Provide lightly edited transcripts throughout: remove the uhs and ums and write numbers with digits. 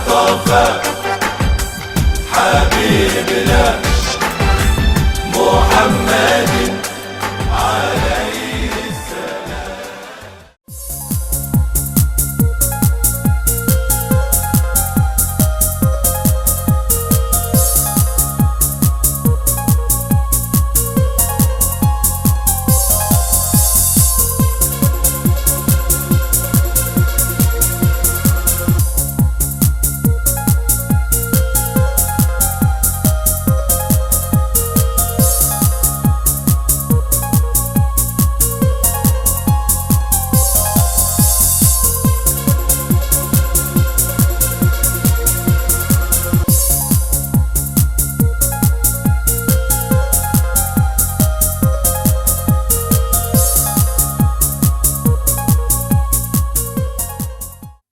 المصطفى حبيبنا محمد عليه السلام.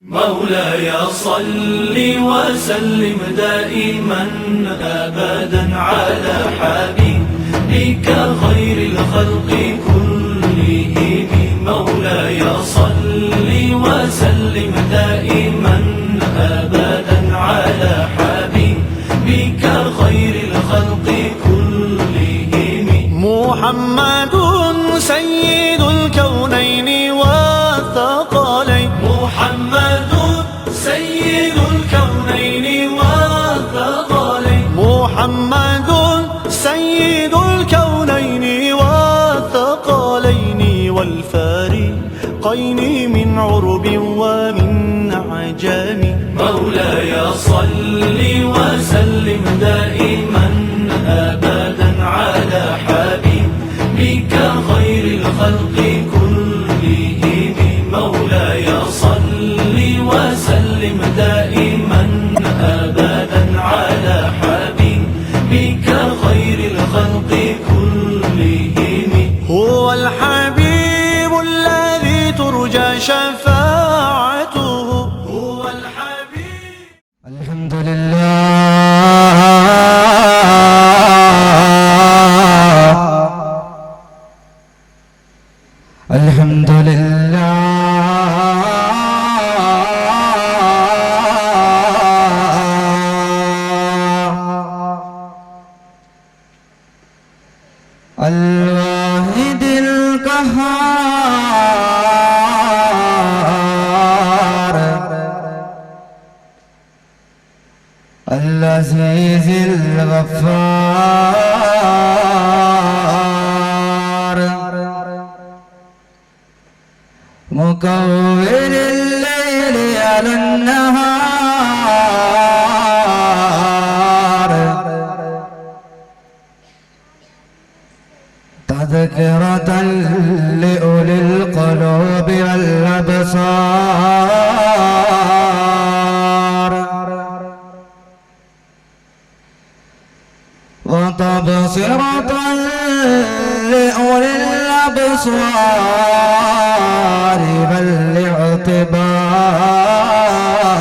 مولاي صل وسلم دائما أبدا على حبيبك خير الخلق كلهم. مولاي صل وسلم دائما أبدا على حبيبك خير الخلق كلهم. محمد سيد الكونين والثقلين. محمد سيد الكونين والثقلين. محمد سيد الكونين والثقلين والفارقين من عرب ومن عجم. مولاي صل وسلم دائما أبدا على حبيبك خير الخلق كلهم. مولاي صل وسلم دائما أبدا على حبيبك خير الخلق كلهم. هو الحبيب الذي ترجى شفاعته. هو الحبيب. الحمد لله الحمد لله الواحد القهار العزيز الغفار مكور الليل على النهار تذكرة لأولي القلوب والأبصار وتبصرة لأولي الأبصار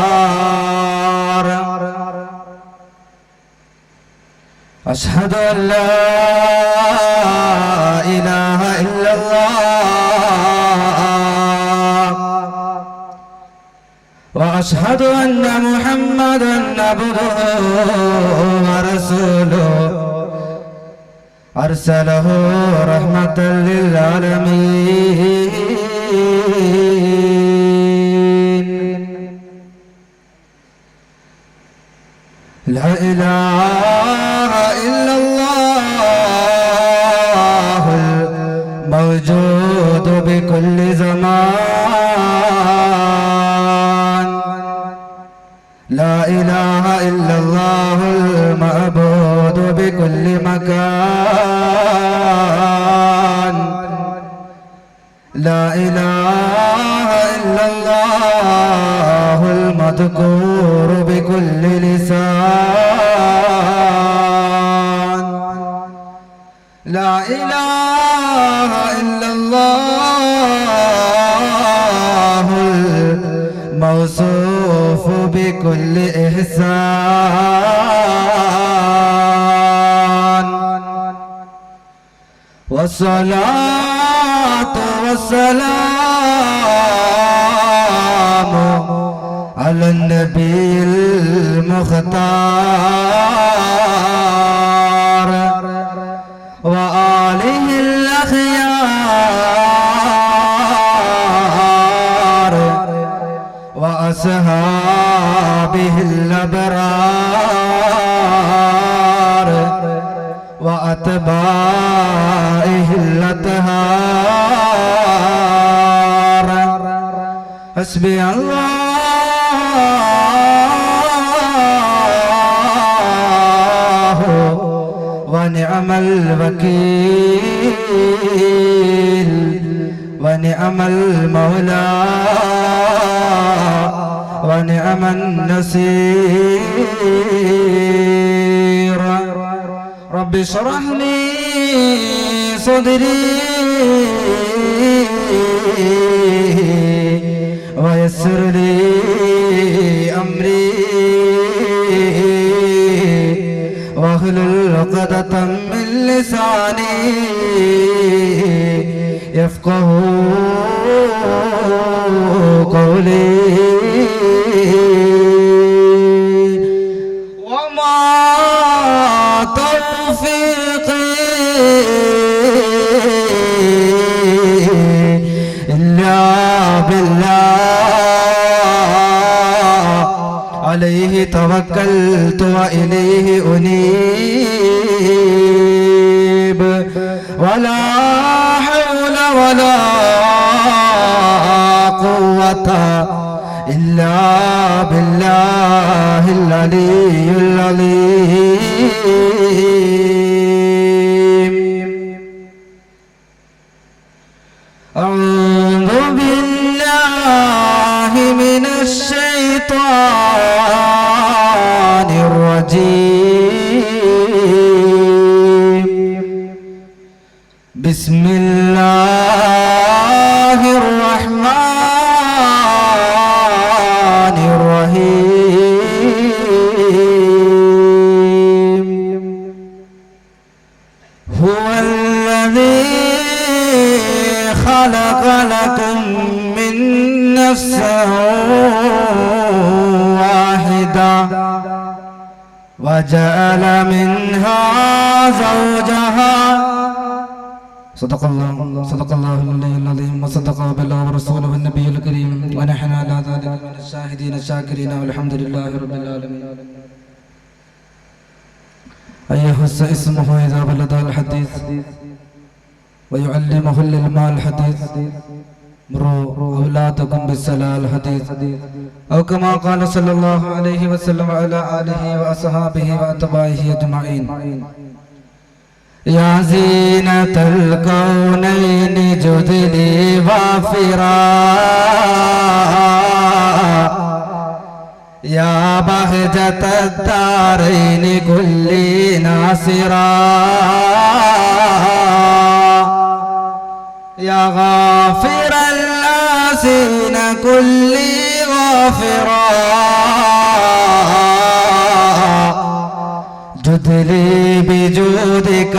والاعتبار. أشهد أن لا إله إلا الله وأشهد أن محمدا عبده ورسوله أرسله رحمة للعالمين. لا إله إلا الله الموجود بكل زمان. لا إله إلا الله المعبود بكل مكان. لا إله إلا الله المذكور بكل لسان. لا إله إلا الله الموصوف بكل إحسان. والصلاة والسلام على النبي المختار وآله الأخيار وأصحابه الأبرار وأتباعه الأطهار حسبي الله ونعم الوكيل ونعم المولى ونعم النصير رب اشرح لي صدري ويسر لي أمري واحلل عقدة من لساني يفقه قولي وما توفيقي إلا بالله عليه توكلت وإليه أنيب ولا حول ولا قوة إلا بالله العلي العظيم أعوذ بالله من الشيطان الرجيم بسم الله الرحمن الرحيم هو الذي خلق لكم من نفس واحدة وجعل منها زوجها صدق الله العظيم وصدق بالله ورسوله النبي الكريم ونحن على ذلك من الشاهدين الشاكرين والحمد لله رب العالمين. أيهز اسمه إذا بلد الحديث ويعلمه العلم الحديث مروا أولادكم بالصلاة الحديث أو كما قال صلى الله عليه وسلم وعلى آله وأصحابه وأتباعه أجمعين. يا زينة الكونين جدلي وافرا يا بهجة الدارين كلي ناصرا يا غافر الآسين كلي غافرا جدلي بجودك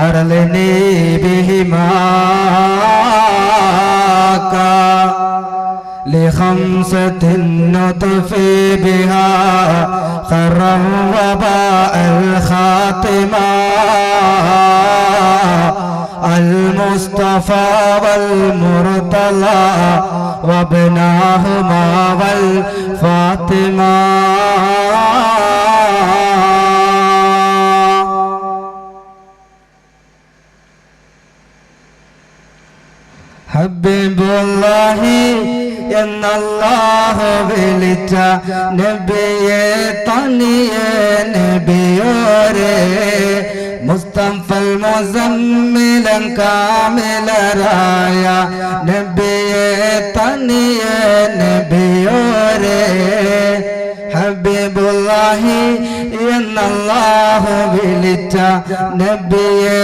أرلني بهماك لخمسة نطفي بها خرا وباء الخاتمة المصطفى والمرتضى وابناهما والفاطمة ഹബീബുല്ലാഹി എന്നല്ലാഹു വിളിച്ച നബിയെ തനിയെ നബിയോരെ മുസ്തഫൽ മുസമ്മിലൻ കാമിലരായ നബിയെ തനിയെ നബിയോരെ ഹബീബുല്ലാഹി എന്നല്ലാഹു വിളിച്ച നബിയെ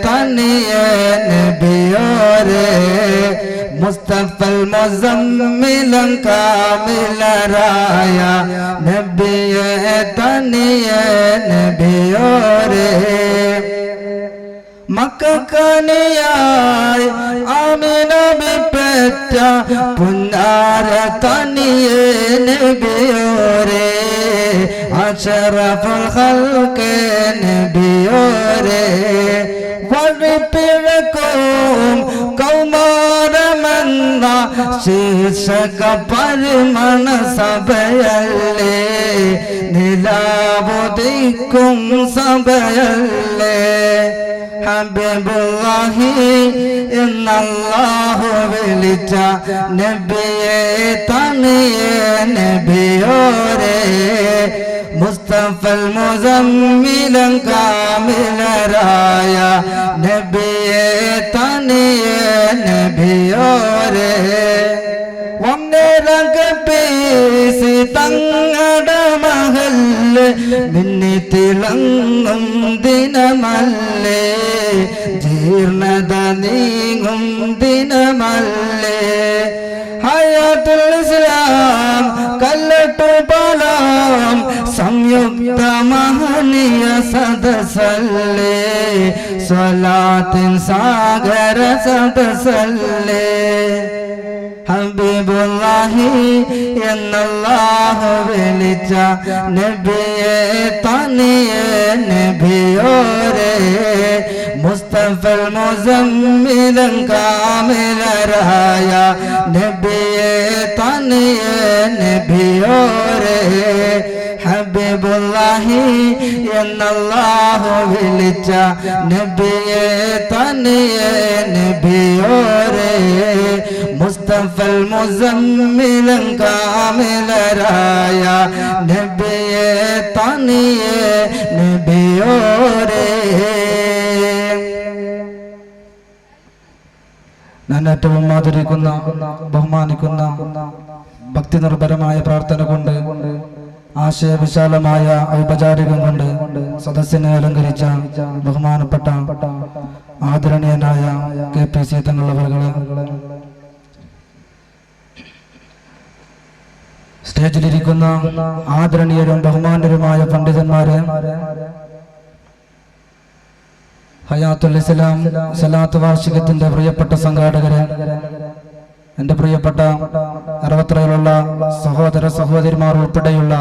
തനിയെ നബിയോരെ മുസ്തഫൽ മുസമ്മിലൻ കാമിലരായ നബിയെ തനിയെ നബിയോരെ മക്ക കനിയായി ആമിന പെറ്റ പുന്നാര തനിയെ നബിയോരേ അശറഫുൽ ഖൽഖ് നബിയോരേ വഴിപ്പിഴക്കും കൗമാരമെന്ന ശീർഷക പരിമണ സഭയല്ലേ നിലാവുദിക്കും സഭയല്ലേ ഹബീബുല്ലാഹി എന്നല്ലാഹു വിളിച്ച നബിയെ തനിയെ നബിയോരേ മുസ്തഫൽ മുസമ്മിലൻ കാമിലരായ നബിയെ തനിയെ നബിയോരേ പേസി തങ്ങട മഹല്ല് മിന്നി തിളങ്ങും ദിനമല്ലേ ജീർണത നീങ്ങും ദിനമല്ലേ ഹയാത്തുൽ ഇസ്ലാം കല്ലട്ടു പാലാം സംയുക്ത മഹനീയ സദസ്സല്ലേ സ്വലാത്തിൻ സാഗര സദസ്സല്ലേ ഹബീബുല്ലാഹി എന്നല്ലാഹു വിളിച്ച നബിയെ തനിയെ നബിയോരേ മുസ്തഫൽ മുസമ്മിലൻ കാമിലരായ നബിയെ തനിയെ നബിയോരേ ഹബീബുല്ലാഹി എന്നല്ലാഹു വിളിച്ച നബിയെ തനിയെ നബിയോരേ മുസ്തഫൽ മുസമ്മിലൻ കാമിലരായ നബിയെ തനിയെ നബിയോരേ. ഞാൻ ഏറ്റവും ആദരിക്കുന്ന ബഹുമാനിക്കുന്ന ഭക്തി നിർഭരമായ പ്രാർത്ഥന കൊണ്ട് ആശയവിശാലമായ ഔപചാരികം കൊണ്ട് സദസ്സിനെ അലങ്കരിച്ച ബഹുമാനപ്പെട്ട ആദരണീയനായ KPC തങ്ങളവറുകളെ, സ്റ്റേജിലിരിക്കുന്ന ആദരണീയരും ബഹുമാന്യരുമായ പണ്ഡിതന്മാരെ, ഹയാത്തുൽ ഇസ്ലാം സലാത്ത് വാർഷികത്തിന്റെ പ്രിയപ്പെട്ട സംഘാടകരെ, എന്റെ പ്രിയപ്പെട്ട അറവത്രയിലുള്ള സഹോദര സഹോദരിമാർ ഉൾപ്പെടെയുള്ള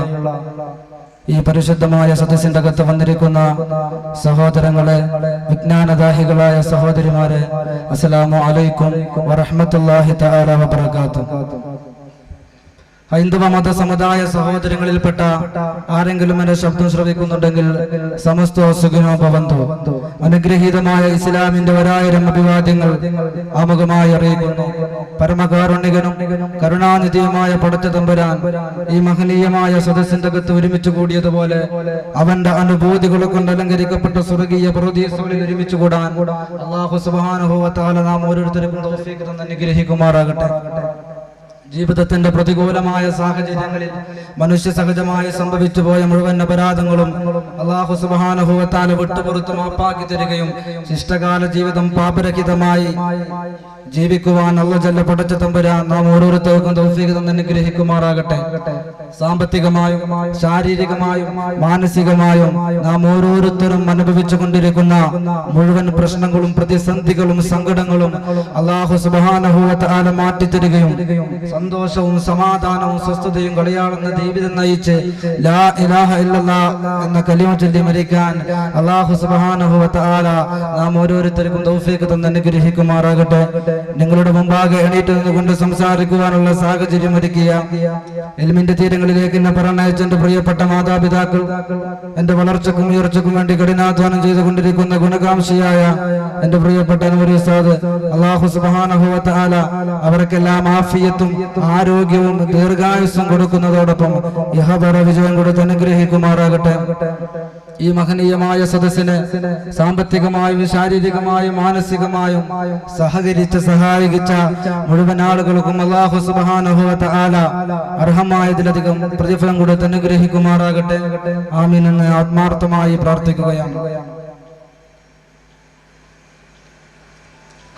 ഈ പരിശുദ്ധമായ സദസ്സിന്റെ അകത്ത് വന്നിരിക്കുന്ന സഹോദരങ്ങളെ, വിജ്ഞാനദാഹികളായ സഹോദരിമാരെ, അസ്സലാമു അലൈക്കും വറഹ്മത്തുള്ളാഹി തആല വബറകാതുഹു. ഹൈന്ദവ മത സമുദായ സഹോദരങ്ങളിൽപ്പെട്ട ആരെങ്കിലും എന്റെ ശബ്ദം ശ്രവിക്കുന്നുണ്ടെങ്കിൽ സമസ്ത സുഖിനോ ഭവന്തു. അനുഗ്രഹീതമായ ഇസ്ലാമിന്റെ 1000 അഭിവാദ്യങ്ങൾ ആമുഖമായി അറിയിക്കുന്നു. പരമകാരുണികനും കരുണാനിധിയുമായ പടച്ച തമ്പുരാൻ ഈ മഹനീയമായ സദസ്സിന്റെ അകത്ത് ഒരുമിച്ച് കൂടിയതുപോലെ അവന്റെ അനുഭൂതികളെ കൊണ്ട് അലങ്കരിക്കപ്പെട്ട സ്വർഗീയ പറുദീസകളിൽ ഒരുമിച്ച് കൂടാൻ അല്ലാഹു സുബ്ഹാനഹു വ തആല നാം ഓരോരുത്തർക്കും തൗഫീഖ് തന്ന് അനുഗ്രഹിക്കുമാറാകട്ടെ. ജീവിതത്തിന്റെ പ്രതികൂലമായ സാഹചര്യങ്ങളിൽ മനുഷ്യ സഹജമായി സംഭവിച്ചു പോയ മുഴുവൻ അപരാധങ്ങളും അല്ലാഹു സുബ്ഹാനഹു വ തആല വിട്ടുപുറത്ത് മാപ്പാക്കി തരികയും ശിഷ്ടകാല ജീവിതം പാപരഹിതമായി ജീവിക്കുവാൻ അല്ലാഹു ജല്ല പടച്ച തമ്പുരാൻ നാം ഓരോരുത്തർക്കും തൗഫീഖ് തന്ന് അനുഗ്രഹിക്കുമാറാകട്ടെ. സാമ്പത്തികമായും ശാരീരികമായും മാനസികമായും നാം ഓരോരുത്തരും അനുഭവിച്ചു കൊണ്ടിരിക്കുന്ന മുഴുവൻ പ്രശ്നങ്ങളും പ്രതിസന്ധികളും സങ്കടങ്ങളും അല്ലാഹു സുബ്ഹാനഹു വ തആല മാറ്റിത്തരികയും സന്തോഷവും സമാധാനവും സ്വസ്ഥതയും കളിയാളുന്ന ജീവിതം നയിച്ച് ലാ ഇലാഹ ഇല്ലല്ലാഹ് എന്ന കലിമ ചൊല്ലി മരിക്കാൻ അല്ലാഹു സുബ്ഹാനഹു വ തആല നാം ഓരോരുത്തർക്കും തൗഫീഖ് തന്ന് അനുഗ്രഹിക്കുമാറാകട്ടെ. നിങ്ങളുടെ മുമ്പാകെ എണീറ്റ് നിന്നുകൊണ്ട് സംസാരിക്കുവാനുള്ള സാഹചര്യം ഒരുക്കിയ ഇൽമിന്റെ തീരങ്ങളിലേക്ക് എന്നെ പറഞ്ഞയച്ച എന്റെ പ്രിയപ്പെട്ട മാതാപിതാക്കൾ, എന്റെ വളർച്ചക്കും ഉയർച്ചക്കും വേണ്ടി കഠിനാധ്വാനം ചെയ്തുകൊണ്ടിരിക്കുന്ന ഗുണകാംക്ഷിയായ എന്റെ പ്രിയപ്പെട്ട നൂറി ഉസ്താദ്, അല്ലാഹു സുബ്ഹാനഹു വ തആല അവർക്കെല്ലാം ആഫിയത്തും ആരോഗ്യവും ദീർഘായുസ്സും കൊടുക്കുന്നതോടൊപ്പം ഇഹപര വിജയം കൊടുത്ത് അനുഗ്രഹിക്കുമാറാകട്ടെ. ഈ മഹനീയമായ സദസ്സിനെ സാമ്പത്തികമായും ശാരീരികമായും മാനസികമായും സഹകരിച്ച് സഹായിച്ച മുഴുവൻ ആളുകൾക്കും അല്ലാഹു സുബ്ഹാനഹു വ തആല അർഹമായതിലധികം പ്രതിഫലം കൊടുത്ത് അനുഗ്രഹിക്കുമാറാകട്ടെ. ആമീൻ എന്ന് ആത്മാർത്ഥമായി പ്രാർത്ഥിക്കുകയാണ്.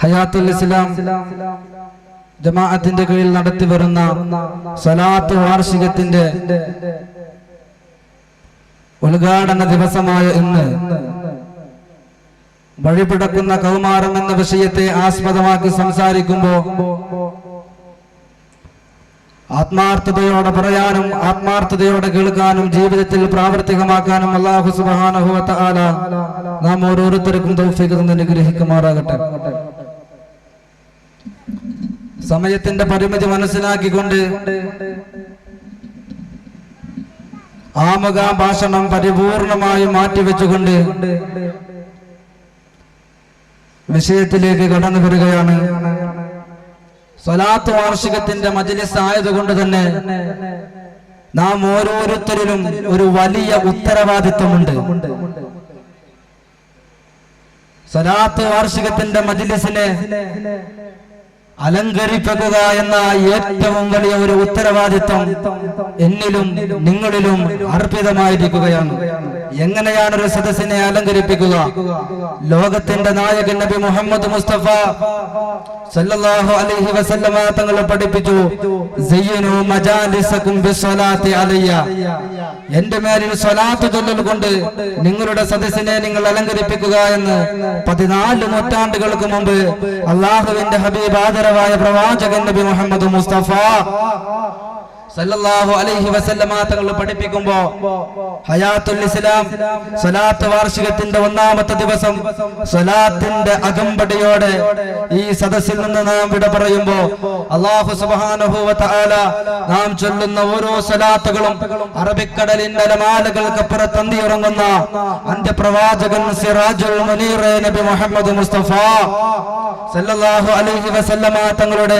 ഹയാത്തുൽ ഇസ്ലാം ജമാഅത്തിന്റെ കീഴിൽ നടത്തി വരുന്ന സ്വലാത്ത് വാർഷികത്തിന്റെ ഉദ്ഘാടന ദിവസമായ ഇന്ന് വഴിപിടക്കുന്ന കൗമാരം എന്ന വിഷയത്തെ ആസ്പദമാക്കി സംസാരിക്കുമ്പോൾ ആത്മാർത്ഥതയോടെ പറയാനും ആത്മാർത്ഥതയോടെ കേൾക്കാനും ജീവിതത്തിൽ പ്രാവർത്തികമാക്കാനും അല്ലാഹു സുബ്ഹാനഹു വ തആല നാം ഓരോരുത്തർക്കും തൗഫീഖ് തന്ന് അനുഗ്രഹിക്കുമാറാകട്ടെ. സമയത്തിന്റെ പരിമിതി മനസ്സിലാക്കിക്കൊണ്ട് ആമുഖ ഭാഷണം പരിപൂർണമായും മാറ്റിവെച്ചുകൊണ്ട് വിഷയത്തിലേക്ക് കടന്നു വരികയാണ്. സ്വലാത്ത് വാർഷികത്തിന്റെ മജ്‌ലിസ് ആയതുകൊണ്ട് തന്നെ നാം ഓരോരുത്തരിലും ഒരു വലിയ ഉത്തരവാദിത്വമുണ്ട്. സ്വലാത്ത് വാർഷികത്തിന്റെ മജ്‌ലിസിനെ അലങ്കരിപ്പിക്കുക എന്ന ഏറ്റവും വലിയ ഒരു ഉത്തരവാദിത്വം എന്നിലും നിങ്ങളിലും അർപ്പിതമായിരിക്കുകയാണ്. എങ്ങനെയാണ് ഒരു സദസ്സിനെ അലങ്കരിപ്പിക്കുക? ലോകത്തിന്റെ നായകൻ നബി മുഹമ്മദ് മുസ്തഫ സല്ലല്ലാഹു അലൈഹി വസല്ലമ തങ്ങൾ പഠിപ്പിച്ചു, സയ്യിനു മജാലിസകും ബിസ്സലാത്തി അലയ്യ. എന്റെ മേലിൽ സ്വലാത്ത് ചൊല്ലൽ കൊണ്ട് നിങ്ങളുടെ സദസ്സിനെ നിങ്ങൾ അലങ്കരിപ്പിക്കുക എന്ന് 14 നൂറ്റാണ്ടുകൾക്ക് മുമ്പ് അല്ലാഹുവിന്റെ ഹബീബ് ആദരവായ പ്രവാചകൻ നബി മുഹമ്മദ് മുസ്തഫ സല്ലല്ലാഹു അലൈഹി വസല്ലമ തങ്ങൾ പഠിപ്പിക്കുമ്പോൾ ഹയാത്തുൽ ഇസ്ലാം സ്വലാത്ത് വാർഷികത്തിന്റെ 1ാമത്തെ ദിവസം സ്വലാത്തിന്റെ അകമ്പടിയോടെ ഈ സദസ്സിൽ നിന്ന് നാം വിട പറയുമ്പോൾ അല്ലാഹു സുബ്ഹാനഹു വ തആല നാം ചൊല്ലുന്ന ഓരോ സ്വലാത്തുകളും അറബിക്കടലിന്റെ അലമാലകൾക്കപ്പുറത്ത് അന്തിയുറങ്ങുന്ന അന്ത്യപ്രവാചകൻ സിറാജുൽ മുനീർ നബി മുഹമ്മദ് മുസ്തഫ സല്ലല്ലാഹു അലൈഹി വസല്ലമ തങ്ങളുടെ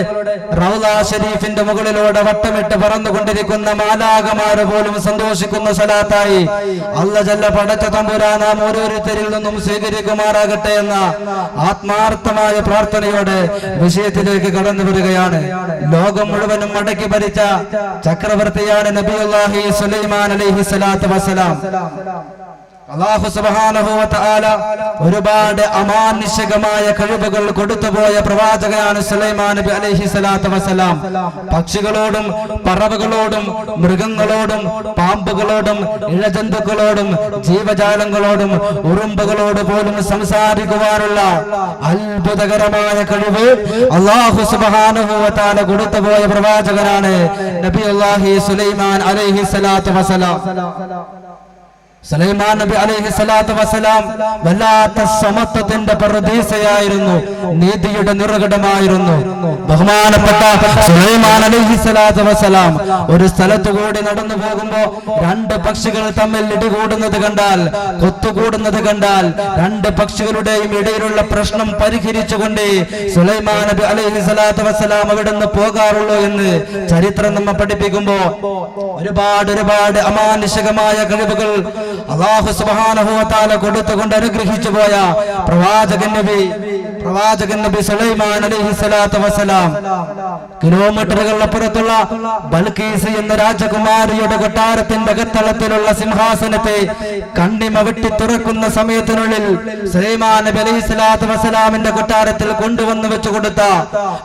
റൗള ഷരീഫിന്റെ മുകളിലൂടെ വട്ടമിട്ട് പറന്നുകൊണ്ടിരിക്കുന്ന മാലാഖമാരെ പോലും സന്തോഷിക്കുന്ന സ്വലാത്തായി അല്ലാഹു ജല്ല പടച്ച തമ്പുരാൻ നാം ഓരോരുത്തരിൽ നിന്നും സ്വീകരിക്കുമാറാകട്ടെ എന്ന ആത്മാർത്ഥമായ പ്രാർത്ഥനയോടെ വിഷയത്തിലേക്ക് കടന്നു വരികയാണ്. ലോകം മുഴുവനും മടക്കി ഭരിച്ച ചക്രവർത്തിയാണ് നബിയുല്ലാഹി സുലൈമാൻ അലൈഹി സ്വലാത്തു വസ്സലാം. അല്ലാഹു സുബ്ഹാനഹു വ തആല ഒരുപാട് അമാനുഷികമായ കഴിവുകൾ കൊടുത്തുപോയ പ്രവാചകനാണ് സുലൈമാൻ നബി അലൈഹി സ്വലാത്തു വസ്സലാം. പക്ഷികളോടും പറവകളോടും മൃഗങ്ങളോടും പാമ്പുകളോടും ഇഴജന്തുക്കളോടും ജീവജാലങ്ങളോടും ഉറുമ്പുകളോട് പോലും സംസാരിക്കുവാനുള്ള അത്ഭുതകരമായ കഴിവ് അല്ലാഹു സുബ്ഹാനഹു വ തആല കൊടുത്തുപോയ പ്രവാചകനാണ് നബിയുല്ലാഹി സുലൈമാൻ അലൈഹി സ്വലാത്തു വസ്സലാം. സുലൈമാൻ നബി അലൈഹി സ്വലാത്തു വസ്സലാം വല്ലാത്ത സമത്വത്തിന്റെ പറുദീസയായിരുന്നു, നീതിയുടെ നിറകുടമായിരുന്നു. ബഹുമാനപ്പെട്ട സുലൈമാൻ അലൈഹി സ്വലാത്തു വസ്സലാം ഒരു സ്ഥലത്തു കൂടി നടന്നു പോകുമ്പോ 2 പക്ഷികൾ തമ്മിൽ ഇടികൂടുന്നത് കണ്ടാൽ, കൊത്തുകൂടുന്നത് കണ്ടാൽ 2 പക്ഷികളുടെയും ഇടയിലുള്ള പ്രശ്നം പരിഹരിച്ചുകൊണ്ട് സുലൈമാൻ നബി അലൈഹി സ്വലാത്തു വസ്സലാം അവിടുന്ന് പോകാറുള്ളൂ എന്ന് ചരിത്രം നമ്മെ പഠിപ്പിക്കുമ്പോ ഒരുപാട് അമാനുഷികമായ കഴിവുകൾ അല്ലാഹു സുബ്ഹാനഹു വ തആല കൊടുത്തുകൊണ്ട് അനുഗ്രഹിച്ചു പോയ പ്രവാചകൻ നബി സുലൈമാൻ അലൈഹി സ്വലാത്തു വസ്സലാം കിലോമീറ്ററുകൾ അപ്പുറത്തുള്ള ബൽഖീസ് എന്ന രാജകുമാരിയുടെ കൊട്ടാരത്തിന്റെ അകത്തളത്തിലുള്ള സിംഹാസനത്തെ കണ്ണിമ വെട്ടി തുറക്കുന്ന സമയത്തിനുള്ളിൽ സുലൈമാൻ നബി അലൈഹി സ്വലാത്തു വസ്സലാമിന്റെ കൊട്ടാരത്തിൽ കൊണ്ടുവന്ന് വെച്ചു കൊടുത്ത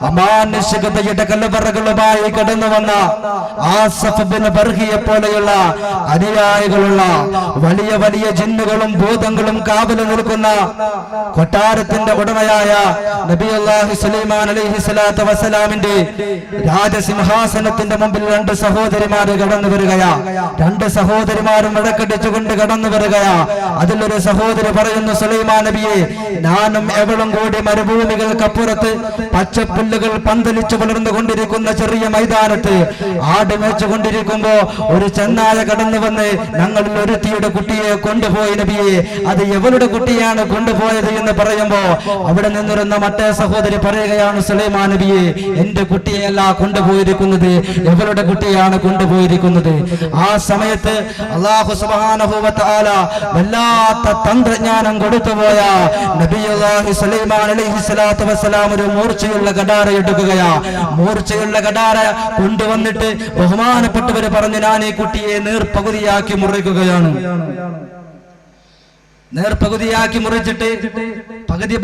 അമാനുഷികതയുടെ കല്ലുപറകളുമായി കടന്നു വന്ന ആസഫ് ബിൻ ബർഹിയെ പോലെയുള്ള അനുയായികളുള്ള വലിയ ജിന്നുകളും ഭൂതങ്ങളും കാവല് നിൽക്കുന്ന കൊട്ടാരത്തിന്റെ ഉടമയായ നബിയുല്ലാഹി സുലൈമാൻ അലൈഹി സ്വലാത്തു വസ്സലാമിന്റെ രാജസിംഹാസനത്തിന്റെ മുമ്പിൽ 2 സഹോദരിമാര് കടന്നു വരികയാ. 2 സഹോദരിമാരും ഇടക്കടിച്ചുകൊണ്ട് കടന്നു വരികയാ. അതിലൊരു സഹോദരി പറയുന്നു, സുലൈമാൻ നബിയെ, ഞാനും എവളും കൂടി മരുഭൂമികൾക്കപ്പുറത്ത് പച്ചപ്പുല്ലുകൾ പന്തലിച്ചു വളർന്നുകൊണ്ടിരിക്കുന്ന ചെറിയ മൈതാനത്ത് ആട് മേച്ചുകൊണ്ടിരിക്കുമ്പോ ഒരു ചെന്നായ കടന്നു വന്ന് ഞങ്ങളിൽ ഒരുത്തിയുടെ കുട്ടിയെ കൊണ്ടുപോയി നബിയെ, അത് എവളുടെ കുട്ടിയാണ് കൊണ്ടുപോയത് എന്ന് പറയുമ്പോ അവിടെ നിന്നിരുന്ന മറ്റേ സഹോദരി പറയുകയാണ്, സുലൈമാൻ നബിയെ, എന്റെ കുട്ടിയല്ല കൊണ്ടുപോയിരിക്കുന്നത്, എവളുടെ കുട്ടിയാണ് കൊണ്ടുപോയിരിക്കുന്നത്. ആ സമയത്ത് അല്ലാഹു സുബ്ഹാനഹു വ തആല വല്ലാത്ത തന്ത്രജ്ഞാനം കൊടുത്തുപോയ നബിയുല്ലാഹി സുലൈമാൻ അലൈഹി സ്വലാത്തു വസ്സലാം ഒരു മൂർച്ചയുള്ള കടാര എടുക്കുകയാ. മൂർച്ചയുള്ള കടാര കൊണ്ടുവന്നിട്ട് ബഹുമാനപ്പെട്ടവര് പറഞ്ഞു, ഞാൻ ഈ കുട്ടിയെ നേർപകുതിയാക്കി മുറിക്കുകയാണ്. നേർപകുതിയാക്കി മുറിച്ചിട്ട് പകുതി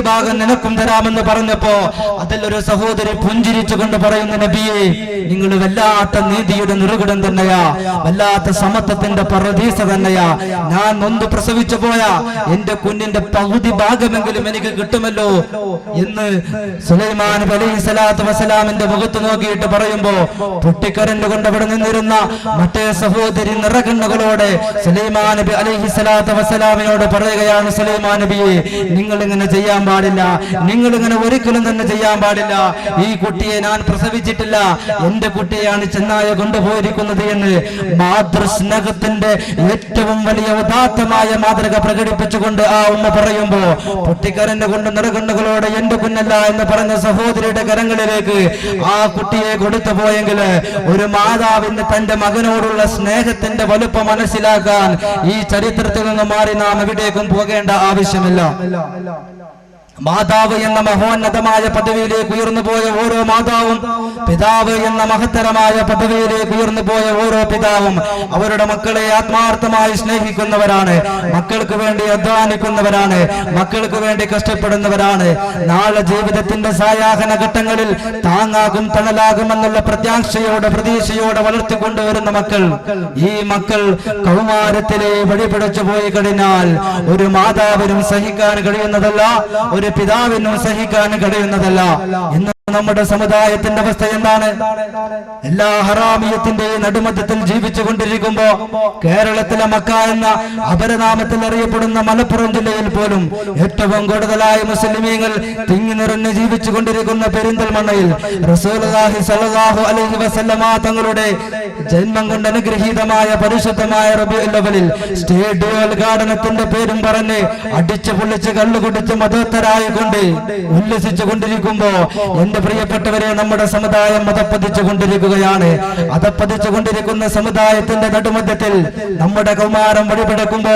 ഭാഗം നിനക്കും തരാമെന്ന് പറഞ്ഞപ്പോ അതിലൊരു സഹോദരി പുഞ്ചിരിച്ചുകൊണ്ട് പറയുന്ന നബിയെ, നിങ്ങൾ വല്ലാത്ത നീതിയുടെ നിറുകിടം തന്നെയാ, വല്ലാത്ത സമത്വത്തിന്റെ പറുദീസ തന്നെയാ. ഞാൻ നൊന്ത് പ്രസവിച്ചു പോയ എന്റെ കുഞ്ഞിന്റെ പകുതി ഭാഗമെങ്കിലും എനിക്ക് കിട്ടുമല്ലോ എന്ന് സുലൈമാൻ നബി അലൈഹിസ്സലാത്തു വസ്സലാമിന്റെ മുഖത്ത് നോക്കിയിട്ട് പറയുമ്പോ പൊട്ടിക്കരഞ്ഞുകൊണ്ട് അവിടെ നിന്നിരുന്ന മറ്റേ സഹോദരി നിറകണ്ണുകളോടെ സുലൈമാൻ നബി അലൈഹിസ്സലാത്തു വസ്സലാമിനോട് പറയുകയാണ്, സുലൈമാൻ നബിയെ, നിങ്ങൾ ഇങ്ങനെ ചെയ്യാൻ പാടില്ല, നിങ്ങൾ ഇങ്ങനെ ഒരിക്കലും തന്നെ ചെയ്യാൻ പാടില്ല. ഈ കുട്ടിയെ ഞാൻ പ്രസവിച്ചിട്ടില്ല, എന്റെ കുട്ടിയാണ് ചെന്നായ കൊണ്ടുപോയിരിക്കുന്നത് എന്ന് മാതൃസ്നേഹത്തിന്റെ ഏറ്റവും വലിയ ഉദാത്തമായ മാതൃക പ്രകടിപ്പിച്ചുകൊണ്ട് ആ ഉമ്മ പറയുമ്പോ പൊട്ടിക്കരഞ്ഞു കൊണ്ട് നിറകണ്ണുകളോടെ എന്റെ കുഞ്ഞല്ല എന്ന് പറഞ്ഞ സഹോദരിയുടെ കരങ്ങളിലേക്ക് ആ കുട്ടിയെ കൊടുത്തു പോയെങ്കിൽ ഒരു മാതാവിന് തന്റെ മകനോടുള്ള സ്നേഹത്തിന്റെ വലുപ്പം മനസ്സിലാക്കാൻ ഈ ചരിത്രത്തിൽ നിന്ന് മാറി നാം എവിടേക്കും പോകേണ്ട ആവശ്യമില്ല. മാതാവ് എന്ന മഹോന്നതമായ പദവിയിലേക്ക് ഉയർന്നു പോയ ഓരോ മാതാവും, പിതാവ് എന്ന മഹത്തരമായ പദവിയിലേക്ക് ഉയർന്നു പോയ ഓരോ പിതാവും അവരുടെ മക്കളെ ആത്മാർത്ഥമായി സ്നേഹിക്കുന്നവരാണ്, മക്കൾക്ക് വേണ്ടി അധ്വാനിക്കുന്നവരാണ്, മക്കൾക്ക് വേണ്ടി കഷ്ടപ്പെടുന്നവരാണ്. നാളെ ജീവിതത്തിന്റെ സായാഹന ഘട്ടങ്ങളിൽ താങ്ങാകും തണലാകുമെന്നുള്ള പ്രത്യാശയോടെ പ്രതീക്ഷയോടെ വളർത്തിക്കൊണ്ടുവരുന്ന മക്കൾ, ഈ മക്കൾ കൗമാരത്തിലെ വഴിപിടച്ചു പോയി കഴിഞ്ഞാൽ ഒരു മാതാവിനും സഹിക്കാൻ കഴിയുന്നതല്ല, ഒരു പിതാവിനും സഹിക്കാൻ കഴിയുന്നതല്ല. ഇന്ന് നമ്മുടെ സമുദായത്തിന്റെ അവസ്ഥ എന്താണ്? എല്ലാ ഹറാമിയത്തിന്റെയും നടുമധ്യത്തിൽ ജീവിച്ചു കൊണ്ടിരിക്കുമ്പോ കേരളത്തിലെ മക്ക എന്ന അപരനാമത്തിൽ അറിയപ്പെടുന്ന മലപ്പുറം ജില്ലയിൽ പോലും ഏറ്റവും കൂടുതലായി മുസ്ലിമീങ്ങൾ തിങ്ങി നിറഞ്ഞ് ജീവിച്ചു കൊണ്ടിരിക്കുന്ന പെരിന്തൽമണ്ണയിൽ റസൂലുള്ളാഹി സ്വല്ലല്ലാഹു അലൈഹി വസല്ലമ തങ്ങളുടെ ജന്മം കൊണ്ട് അനുഗ്രഹീതമായ പരിശുദ്ധമായ റബീഉൽ അവ്വലിൽ സ്റ്റേഡിയം ഉദ്ഘാടനത്തിന്റെ പേരും പറഞ്ഞ് അടിച്ചു പൊളിച്ച് കള്ളുകുടിച്ച് മതോത്തരായിക്കൊണ്ട് ഉല്ലസിച്ചു കൊണ്ടിരിക്കുമ്പോ എന്റെ പ്രിയപ്പെട്ടവരെ, നമ്മുടെ സമുദായം മതപ്പതിച്ചു കൊണ്ടിരിക്കുകയാണ്. അതപ്പതിച്ചു കൊണ്ടിരിക്കുന്ന സമുദായത്തിന്റെ നടുമധ്യത്തിൽ നമ്മുടെ കൗമാരം വഴിപിടക്കുമ്പോ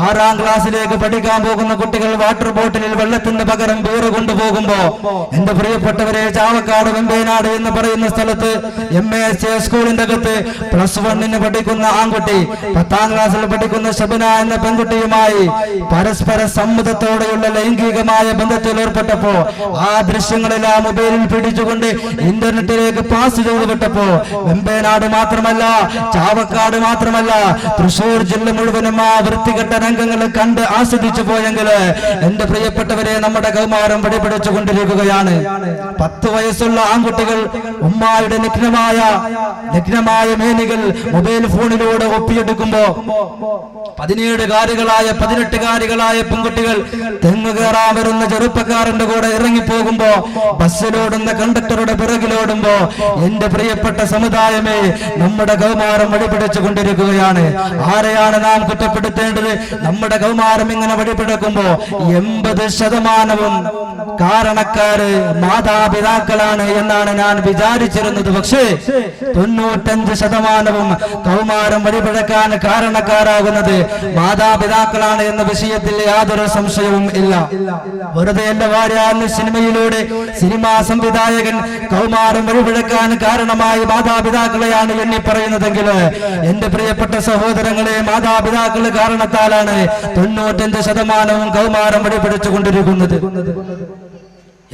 6ാം ക്ലാസ്സിലേക്ക് പഠിക്കാൻ പോകുന്ന കുട്ടികൾ വാട്ടർ ബോട്ടിലിൽ വെള്ളത്തിന് പകരം ബീറ് കൊണ്ടുപോകുമ്പോ എന്റെ പ്രിയപ്പെട്ടവരെ, ചാവക്കാട് വെമ്പേനാട് എന്ന് പറയുന്ന സ്ഥലത്ത് MAS സ്കൂളിന്റെ അകത്ത് +1 പഠിക്കുന്ന ആൺകുട്ടി 10ാം ക്ലാസ്സിൽ പഠിക്കുന്ന ശബന എന്ന പെൺകുട്ടിയുമായി പരസ്പര സമ്മതത്തോടെയുള്ള ലൈംഗികമായ ബന്ധത്തിൽ ഏർപ്പെട്ടപ്പോ ആ ദൃശ്യങ്ങളെല്ലാം മൊബൈലിൽ പിടിച്ചുകൊണ്ട് ഇന്റർനെറ്റിലേക്ക് പാസ് ചെയ്ത് വിട്ടപ്പോ വെമ്പേനാട് മാത്രമല്ല, ചാവക്കാട് മാത്രമല്ല, തൃശൂർ ജില്ല മുഴുവനും ആ വൃത്തികെട്ട രംഗങ്ങൾ കണ്ട് ആസ്വദിച്ചു പോയെങ്കിൽ എന്റെ പ്രിയപ്പെട്ടവരെ, നമ്മുടെ കൗമാരം വഴിപിടിച്ചു കൊണ്ടിരിക്കുകയാണ്. 10 വയസ്സുള്ള ആൺകുട്ടികൾ ഉമ്മായുടെ നഗ്നമായ മേനികൾ മൊബൈൽ ഫോണിലൂടെ ഒപ്പിയെടുക്കുമ്പോ 17കാരികളായ 18കാരികളായ പെൺകുട്ടികൾ തെങ്ങ് കയറാൻ വരുന്ന ചെറുപ്പക്കാരന്റെ കൂടെ ഇറങ്ങിപ്പോകുമ്പോ ബസ്സിലോടുന്ന കണ്ടക്ടറുടെ പിറകിലോടുമ്പോ എന്റെ പ്രിയപ്പെട്ട സമുദായമേ, നമ്മുടെ കൗമാരം വഴിപിടിച്ചു കൊണ്ടിരിക്കുകയാണ്. ആരെയാണ് നാം കുറ്റപ്പെടുത്തേണ്ടത്? നമ്മുടെ കൗമാരം ഇങ്ങനെ വഴിപിടക്കുമ്പോ 80% കാരണക്കാര് മാതാപിതാക്കളാണ് എന്നാണ് ഞാൻ വിചാരിച്ചിരുന്നത്. പക്ഷേ 95% കൗമാരം വഴിപിഴക്കാൻ കാരണക്കാരാകുന്നത് മാതാപിതാക്കളാണ് എന്ന വിഷയത്തിൽ യാതൊരു സംശയവും ഇല്ല. വെറുതെയല്ല വാര്യാന്ന് സിനിമയിലൂടെ സിനിമാ സംവിധായകൻ കൗമാരം വഴിപിഴക്കാൻ കാരണമായി മാതാപിതാക്കളെയാണ് എണ്ണി പറയുന്നതെങ്കിൽ എന്റെ പ്രിയപ്പെട്ട സഹോദരങ്ങളെ, മാതാപിതാക്കൾ കാരണത്താലാണ് 95% കൗമാരം വഴിപിടിച്ചു കൊണ്ടിരിക്കുന്നത്.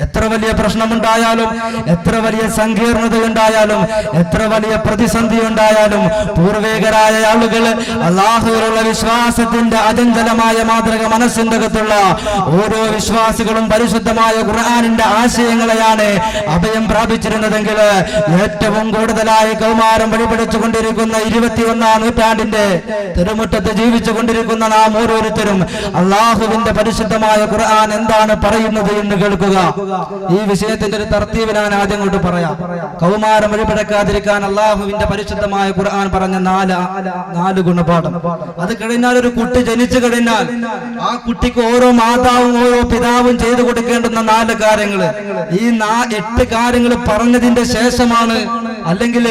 എത്ര വലിയ പ്രശ്നമുണ്ടായാലും, എത്ര വലിയ സങ്കീർണതയുണ്ടായാലും, എത്ര വലിയ പ്രതിസന്ധി ഉണ്ടായാലും പൂർവികരായ ആളുകൾ അല്ലാഹുവിലുള്ള വിശ്വാസത്തിന്റെ അചഞ്ചലമായ മാതൃക മനസ്സിന്റെ അകത്തുള്ള ഓരോ വിശ്വാസികളും പരിശുദ്ധമായ ഖുർആനിന്റെ ആശയങ്ങളെയാണ് അഭയം പ്രാപിച്ചിരുന്നതെങ്കിൽ ഏറ്റവും കൂടുതലായി കൗമാരം വഴിപിടിച്ചു കൊണ്ടിരിക്കുന്ന 21ാം നൂറ്റാണ്ടിന്റെ തിരുമുറ്റത്ത് ജീവിച്ചു കൊണ്ടിരിക്കുന്ന നാം ഓരോരുത്തരും അല്ലാഹുവിന്റെ പരിശുദ്ധമായ ഖുർആൻ എന്താണ് പറയുന്നത് എന്ന് കേൾക്കുക. ഈ വിഷയത്തിന്റെ ഒരു തർത്തീബ് ഞാൻ ആദ്യം കൊണ്ട് പറയാം. കൗമാരം വഴിപിടക്കാതിരിക്കാൻ അള്ളാഹുവിന്റെ പരിശുദ്ധമായ ഖുർആൻ പറഞ്ഞ 4 ഗുണപാഠം. അത് കഴിഞ്ഞാൽ ഒരു കുട്ടി ജനിച്ചു കഴിഞ്ഞാൽ ആ കുട്ടിക്ക് ഓരോ മാതാവും ഓരോ പിതാവും ചെയ്തു കൊടുക്കേണ്ടുന്ന 4 കാര്യങ്ങൾ. ഈ 8 കാര്യങ്ങൾ പറഞ്ഞതിന്റെ ശേഷമാണ് അല്ലെങ്കിൽ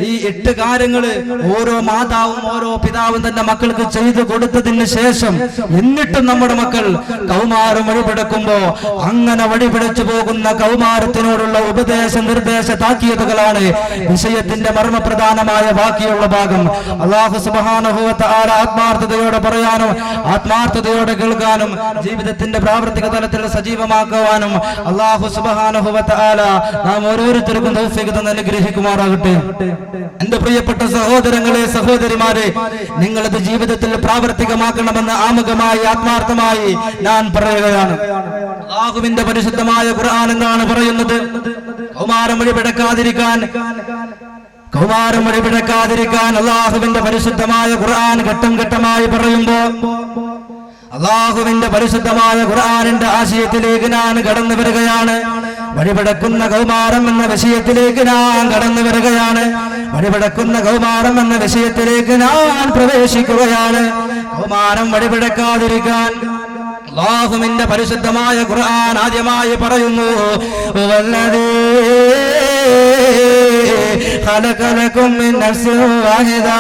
ഈ 8 കാര്യങ്ങള് ഓരോ മാതാവും ഓരോ പിതാവും തന്റെ മക്കൾക്ക് ചെയ്തു കൊടുത്തതിന് ശേഷം എന്നിട്ടും നമ്മുടെ മക്കൾ കൗമാരം വഴിപിടക്കുമ്പോ അങ്ങനെ വഴിപിടച്ചു പോകുന്ന കൗമാരത്തിനോടുള്ള ഉപദേശ നിർദ്ദേശ താക്കീതുകളാണ് വിഷയത്തിന്റെ മർമ്മപ്രധാനമായ ബാക്കിയുള്ള ഭാഗം. അല്ലാഹു സുബ്ഹാനഹു വ തആല ആത്മാർത്ഥതയോടെ പറയാനും ആത്മാർത്ഥതയോടെ കേൾക്കാനും ജീവിതത്തിന്റെ പ്രാവർത്തിക തലത്തിൽ സജീവമാക്കുവാനും അല്ലാഹു സുബ്ഹാനഹു വ തആല നാം ഓരോരുത്തർക്കും തൗഫീഖ് തന്ന് അനുഗ്രഹിക്കുമാറാകട്ടെ. എന്റെ പ്രിയപ്പെട്ട സഹോദരങ്ങളെ, സഹോദരിമാരെ, നിങ്ങളത് ജീവിതത്തിൽ പ്രാവർത്തികമാക്കണമെന്ന് ആമുഖമായി ആത്മാർത്ഥമായി ഞാൻ പറയുകയാണ്. അല്ലാഹുവിന്റെ പരിശുദ്ധമായ ഖുർആൻ എന്താണ് പറയുന്നത്? കൗമാരം വഴിപിടക്കാതിരിക്കാൻ അല്ലാഹുവിന്റെ പരിശുദ്ധമായ ഖുർആൻ ഘട്ടം ഘട്ടമായി പറയുമ്പോ അല്ലാഹുവിന്റെ പരിശുദ്ധമായ ഖുർആനിന്റെ ആശയത്തിലേക്ക് ഞാൻ കടന്നു വരികയാണ്. വഴിപിടക്കുന്ന കൗമാരം എന്ന വിഷയത്തിലേക്ക് ഞാൻ കടന്നു വരികയാണ്. വഴിപിടക്കുന്ന കൗമാരം എന്ന വിഷയത്തിലേക്ക് ഞാൻ പ്രവേശിക്കുകയാണ്. കൗമാരം വഴിപിടക്കാതിരിക്കാൻ അല്ലാഹുവിന്റെ പരിശുദ്ധമായ ഖുർആൻ ആദ്യമായി പറയുന്നു, വല്ലദീ ഖലഖലകും മിൻ നഫ്സിൻ വാഹിദാ.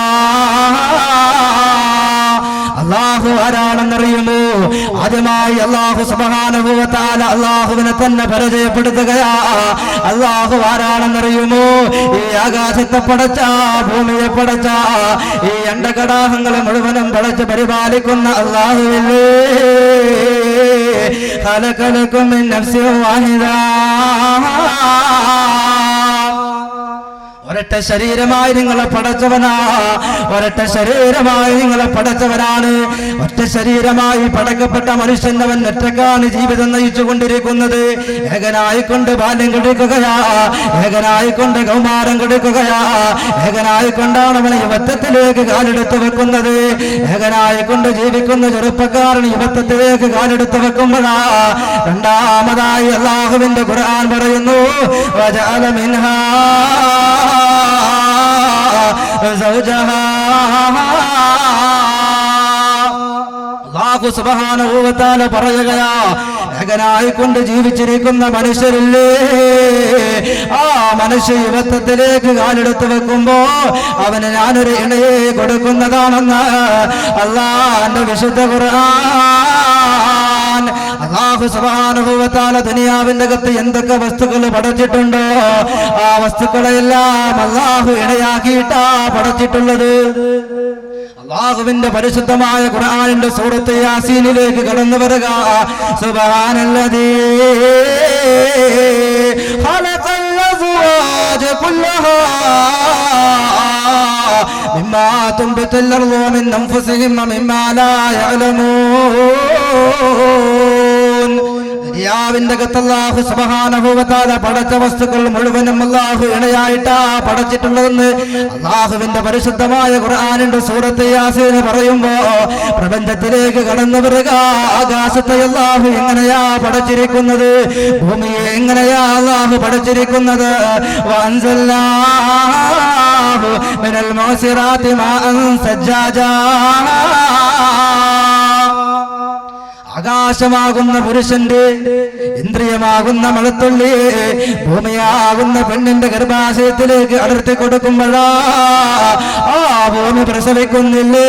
അല്ലാഹു ആരാണെന്നറിയുമോ? ആദ്യമായി അല്ലാഹു സുബ്ഹാനഹു വ തആല അല്ലാഹുവിനെ തന്നെ പരിചയപ്പെടുത്തുകയാ. അല്ലാഹു ആരാണെന്നറിയുമോ? ഈ ആകാശത്തെ പടച്ച, ഭൂമിയെ പടച്ച, ഈ അണ്ടകടാഹങ്ങളെ മുഴുവനും പടച്ച് പരിപാലിക്കുന്ന അല്ലാഹുവില്ലേ. ഖലഖലകും മിൻ നഫ്സിൻ വാഹിദാ. ഒരൊറ്റ ശരീരമായി നിങ്ങളെ പടച്ചവനാ, ഒരൊറ്റ ശരീരമായി നിങ്ങളെ പടച്ചവനാണ്. ഒറ്റ ശരീരമായി പടക്കപ്പെട്ട മനുഷ്യനവൻ ഒറ്റക്കാണ് ജീവിതം നയിച്ചു കൊണ്ടിരിക്കുന്നത്. ഏകനായിക്കൊണ്ട് ബാല്യം കെടുക്കുകയാ, ഏകനായിക്കൊണ്ട് കൗമാരം കെടുക്കുകയാ, ഏകനായിക്കൊണ്ടാണ് അവൻ യുവത്വത്തിലേക്ക് കാലെടുത്ത് വെക്കുന്നത്. ഏകനായിക്കൊണ്ട് ജീവിക്കുന്ന ചെറുപ്പക്കാരൻ യുവത്വത്തിലേക്ക് കാലെടുത്ത് വെക്കുമ്പോഴാ രണ്ടാമതായി അല്ലാഹുവിന്റെ ഖുർആൻ പറയുന്നു, വജഅല മിൻഹാ زوجها. അല്ലാഹു സുബ്ഹാനഹു വ തആല പറയുകയാ, ഏകനായിക്കൊണ്ട് ജീവിച്ചിരിക്കുന്ന മനുഷ്യരില്ലേ, ആ മനുഷ്യ യുവത്വത്തിലേക്ക് കാലെടുത്ത് വെക്കുമ്പോ അവന് ഞാനൊരു ഇണയെ കൊടുക്കുന്നതാണെന്ന് അല്ലാഹുവിന്റെ വിശുദ്ധ ഖുർആൻ. അല്ലാഹു സുബ്ഹാനഹു വ തആല ദുനിയാവിന്റെ അകത്ത് എന്തൊക്കെ വസ്തുക്കൾ പടച്ചിട്ടുണ്ടോ ആ വസ്തുക്കളെല്ലാം അല്ലാഹു ഇണയാക്കിയിട്ടാ പടച്ചിട്ടുള്ളത്. അല്ലാഹുവിന്റെ പരിശുദ്ധമായ ഖുർആനിന്റെ സൂറത്ത് യാസീനിലേക്ക് കടന്നു വരിക. സുബ്ഹാനല്ലദീ ഖലഖൽ അസ്വാജ കുല്ലഹാ മിമ്മാ തുൻബിതുൽ അർളു മിൻ അൻഫുസിഹിം വമിമ്മാ ലാ യഅലമൂൻ. ദുനിയാവിന്റെ അകത്ത് അല്ലാഹു സുബ്ഹാനഹു വ തആല പടച്ച വസ്തുക്കൾ മുഴുവനും അല്ലാഹു ഇണയായിട്ടാ പടച്ചിട്ടുള്ളതെന്ന് അല്ലാഹുവിന്റെ പരിശുദ്ധമായ ഖുർആനിന്റെ സൂറത്ത് യാസീൻ പറയുമ്പോ പ്രപഞ്ചത്തിലേക്ക് കടന്നു വരിക. ആകാശത്തെ അല്ലാഹു എങ്ങനെയാ പടച്ചിരിക്കുന്നത്, ഭൂമിയെ എങ്ങനെയാ അല്ലാഹു പടച്ചിരിക്കുന്നത്. വഅൻസൽനാഹു മിനൽ മുഅ്സിറാത്തി മാഅൻ സജ്ജാജാ. ആകാശമാകുന്ന പുരുഷന്റെ ഇന്ദ്രിയമാകുന്ന മഴത്തുള്ളി ഭൂമിയാകുന്ന പെണ്ണിന്റെ ഗർഭാശയത്തിലേക്ക് അടർത്തി കൊടുക്കുമ്പോഴാ ആ ഭൂമി പ്രസവിക്കുന്നില്ലേ.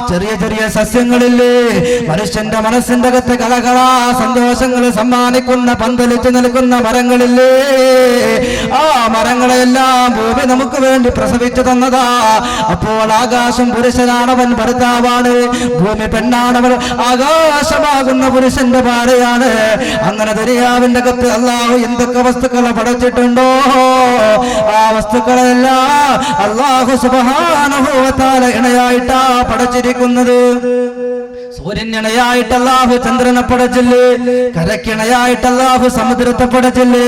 ചെറിയ ചെറിയ സസ്യങ്ങളില്ലേ മനുഷ്യന്റെ മനസ്സിന്റെ അകത്ത് കലകളാ സന്തോഷങ്ങൾ സമ്മാനിക്കുന്ന പന്തലിച്ചു നിൽക്കുന്ന മരങ്ങളില്ലേ, ആ മരങ്ങളെല്ലാം ഭൂമി നമുക്ക് വേണ്ടി പ്രസവിച്ചു തന്നതാ. അപ്പോൾ ആകാശം പുരുഷനാണവൻ ഭർത്താവാണ്, ഭൂമി പെണ്ണാണവൻ ആകാശമാകുന്ന പുരുഷന്റെ ഭാര്യയാണ്. അങ്ങനെ ദുനിയാവിന്റെ അകത്ത് അല്ലാഹു എന്തൊക്കെ വസ്തുക്കളെ പടച്ചിട്ടുണ്ടോ ആ വസ്തുക്കളെല്ലാം അല്ലാഹു സുബ്ഹാനഹു വ തആല ഇണയായിട്ടാ പടച്ചിരിക്കുന്നത്. സൂര്യനിണയായിട്ട് അല്ലാഹു ചന്ദ്രനെ പടച്ചില്ലേ, കരക്കിണയായിട്ട് അല്ലാഹു സമുദ്രത്തെ പടച്ചില്ലേ,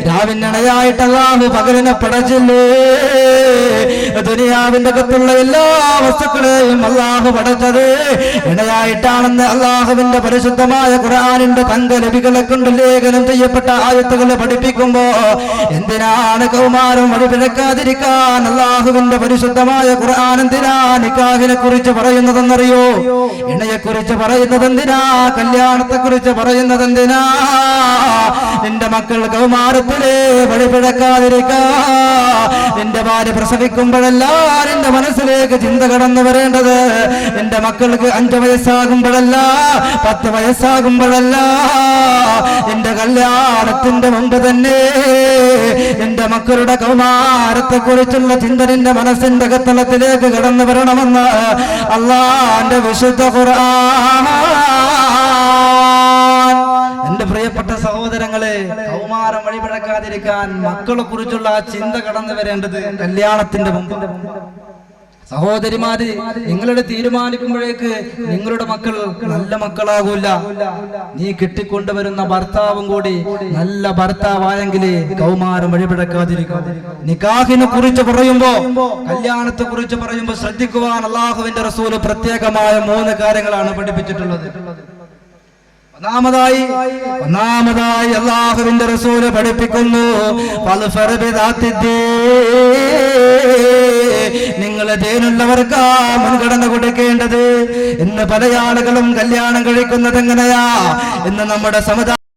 രാവിനിണയായിട്ട് അല്ലാഹു പകലിനെ പടച്ചില്ലേ, ദുനിയാവിന്റെ അകത്തുള്ള എല്ലാ വസ്തുക്കളെയും അള്ളാഹു പടച്ചത് ഇണയായിട്ടാണെന്ന് അള്ളാഹുവിന്റെ പരിശുദ്ധമായ ഖുർആനിന്റെ തങ്കലിപികളെ കൊണ്ട് ലേഖനം ചെയ്യപ്പെട്ട ആയത്തുകൾ പഠിപ്പിക്കുമ്പോ എന്തിനാണ് കൗമാരം വഴിപിഴക്കാതിരിക്കാൻ അള്ളാഹുവിന്റെ പരിശുദ്ധമായ ഖുർആൻ എന്തിനാ നിക്കാഹിനെ കുറിച്ച് പറയുന്നതെന്നറിയോ? ഇണയെ കുറിച്ച് പറയുന്നത് എന്തിനാ? കല്യാണത്തെ കുറിച്ച് പറയുന്നത് എന്തിനാ? നിന്റെ മക്കൾ കൗമാരത്തിലെ വഴിപിഴക്കാതിരിക്കാ. നിന്റെ ഭാര്യ പ്രസവിക്കുമ്പോഴല്ല നിന്റെ മനസ്സിലേക്ക് ചിന്ത കടന്നു വരേണ്ടത് നിന്റെ മക്കൾക്ക് 5 വയസ്സാകുമ്പോഴല്ല, 10 വയസ്സാകുമ്പോഴല്ല, നിന്റെ കല്യാണത്തിന്റെ മുമ്പ് തന്നെ നിന്റെ മക്കളുടെ കൗമാരത്തെ കുറിച്ചുള്ള ചിന്ത നിന്റെ മനസ്സിന്റെ അകത്തളത്തിലേക്ക് കടന്നു വരണമെന്ന് അല്ലാഹുവിന്റെ വിശുദ്ധ ഖുർആൻ. എന്റെ പ്രിയപ്പെട്ട സഹോദരങ്ങളെ, കൗമാരം വഴിപിഴക്കാതിരിക്കാൻ മക്കളെ കുറിച്ചുള്ള ആ ചിന്ത കടന്നു വരേണ്ടത് കല്യാണത്തിന്റെ മുമ്പ്. സഹോദരിമാര്, നിങ്ങളുടെ തീരുമാനിക്കുമ്പോഴേക്ക് നിങ്ങളുടെ മക്കൾ നല്ല മക്കളാകൂല. നീ കിട്ടിക്കൊണ്ടുവരുന്ന ഭർത്താവും കൂടി നല്ല ഭർത്താവായെങ്കിൽ കൗമാരം വഴിപിഴക്കാതിരിക്കും. നിക്കാഹിനെ കുറിച്ച് പറയുമ്പോ, കല്യാണത്തെ കുറിച്ച് പറയുമ്പോ ശ്രദ്ധിക്കുവാൻ അള്ളാഹുവിന്റെ റസൂല് പ്രത്യേകമായ 3 കാര്യങ്ങളാണ് പഠിപ്പിച്ചിട്ടുള്ളത്. ഒന്നാമതായി അള്ളാഹുവിന്റെ റസൂല് പഠിപ്പിക്കുന്നു, നിങ്ങൾ ദീനുള്ളവർക്കാ മുൻഗണന കൊടുക്കേണ്ടത്. ഇന്ന് പല ആളുകളും കല്യാണം കഴിക്കുന്നത് എങ്ങനെയാ? ഇന്ന് നമ്മുടെ സമുദായം